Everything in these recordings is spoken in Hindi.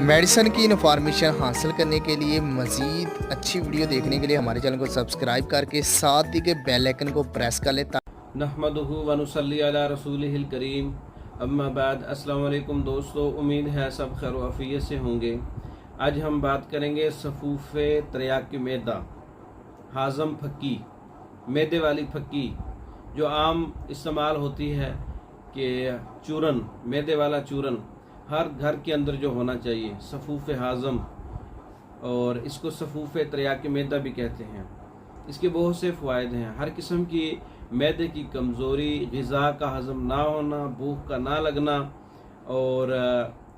मेडिसिन की इन्फॉर्मेशन हासिल करने के लिए मज़ीद अच्छी वीडियो देखने के लिए हमारे चैनल को सब्सक्राइब करके साथ ही के बेल आइकन को प्रेस कर लें। नहमदुहु व नुसल्ली अला रसूलिहिल करीम, अम्मा बाद। अस्सलाम वालेकुम दोस्तों, उम्मीद है सब खैर आफियत से होंगे। आज हम बात करेंगे सफ़ूफ़े त्रियाक मैदा, हाज़म फक्की, मैदे वाली फक्की जो आम इस्तेमाल होती है कि चूरन, मैदे वाला चूरन हर घर के अंदर जो होना चाहिए, सफ़ूफ़े हाज़म, और इसको सफ़ूफ़े त्रियाक मैदा भी कहते हैं। इसके बहुत से फ़वाइद हैं। हर किस्म की मैदे की कमज़ोरी, ग़िज़ा का हज़म ना होना, भूख का ना लगना और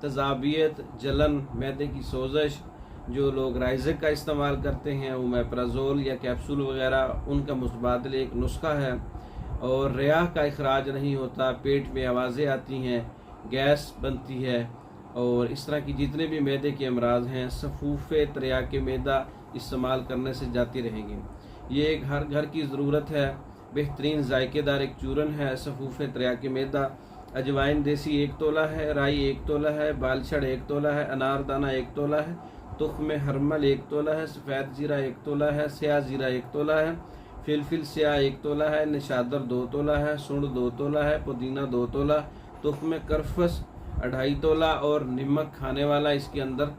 तज़ाबियत, जलन, मैदे की सोजश, जो लोग राइज़क का इस्तेमाल करते हैं, वो मेप्राज़ोल या कैप्सूल वगैरह, उनका मुतबादिल एक नुस्खा है। और रियाह का इखराज नहीं होता, पेट में आवाज़ें आती हैं, गैस बनती है, और इस तरह की जितने भी मैदे के अमराज हैं, सफ़ूफ़े त्रियाक मैदा इस्तेमाल करने से जाती रहेंगी। ये एक हर घर की ज़रूरत है। बेहतरीन जायकेदार एक चूरन है सफ़ूफ़े त्रियाक मैदा। अजवाइन देसी 1 तोला है, राई 1 तोला है, बालछड़ 1 तोला है, अनारदाना 1 तोला है, तुख्म हरमल 1 तोला है, सफ़ेद ज़ीरा 1 तोला है, स्याह ज़ीरा 1 तोला है, फिलफिल स्याह 1 तोला है, निशादर 2 तोला है, सुंड 2 तोला है, पुदीना 2 तोला, तुख्म करफस 2.5 तोला, और नमक खाने वाला इसके अंदर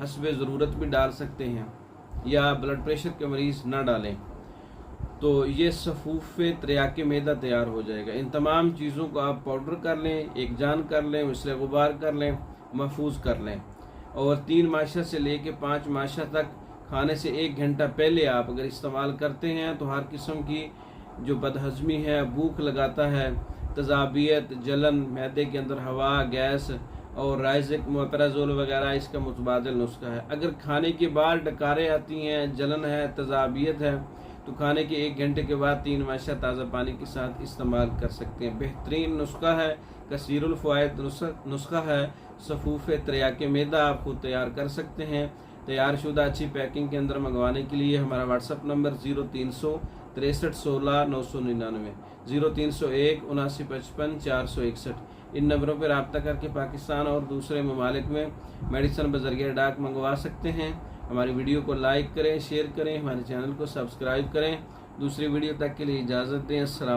हस्बे ज़रूरत भी डाल सकते हैं, या ब्लड प्रेशर के मरीज़ ना डालें। तो ये सफ़ूफ़े त्रियाक मैदा तैयार हो जाएगा। इन तमाम चीज़ों को आप पाउडर कर लें, एक जान कर लें, मिसले गुबार कर लें, महफूज कर लें, और 3 माशा से लेके 5 माशा तक खाने से 1 घंटा पहले आप अगर इस्तेमाल करते हैं तो हर किस्म की जो बदहज़मी है, भूख लगाता है, तज़ाबियत, जलन, मैदे के अंदर हवा, गैस और राइज़क, मेप्राज़ोल वगैरह, इसका मुतबादिल नुस्खा है। अगर खाने के बाद डकारें आती हैं, जलन है, तज़ाबियत है, तो खाने के 1 घंटे के बाद 3 माशा ताज़ा पानी के साथ इस्तेमाल कर सकते हैं। बेहतरीन नुस्खा है, कसीरुल फ़वाइद नुस्खा है। सफ़ूफ़े त्रियाक मैदा आप खुद तैयार कर सकते हैं। तैयार शुदा अच्छी पैकिंग के अंदर मंगवाने के लिए हमारा व्हाट्सअप नंबर 0300 63 16 999, 0301 79 55 461, इन नंबरों पर रब्ता करके पाकिस्तान और दूसरे ममालिक में मेडिसिन बज़रिया डाक मंगवा सकते हैं। हमारी वीडियो को लाइक करें, शेयर करें, हमारे चैनल को सब्सक्राइब करें। दूसरी वीडियो तक के लिए इजाज़त दें। अस्सलाम।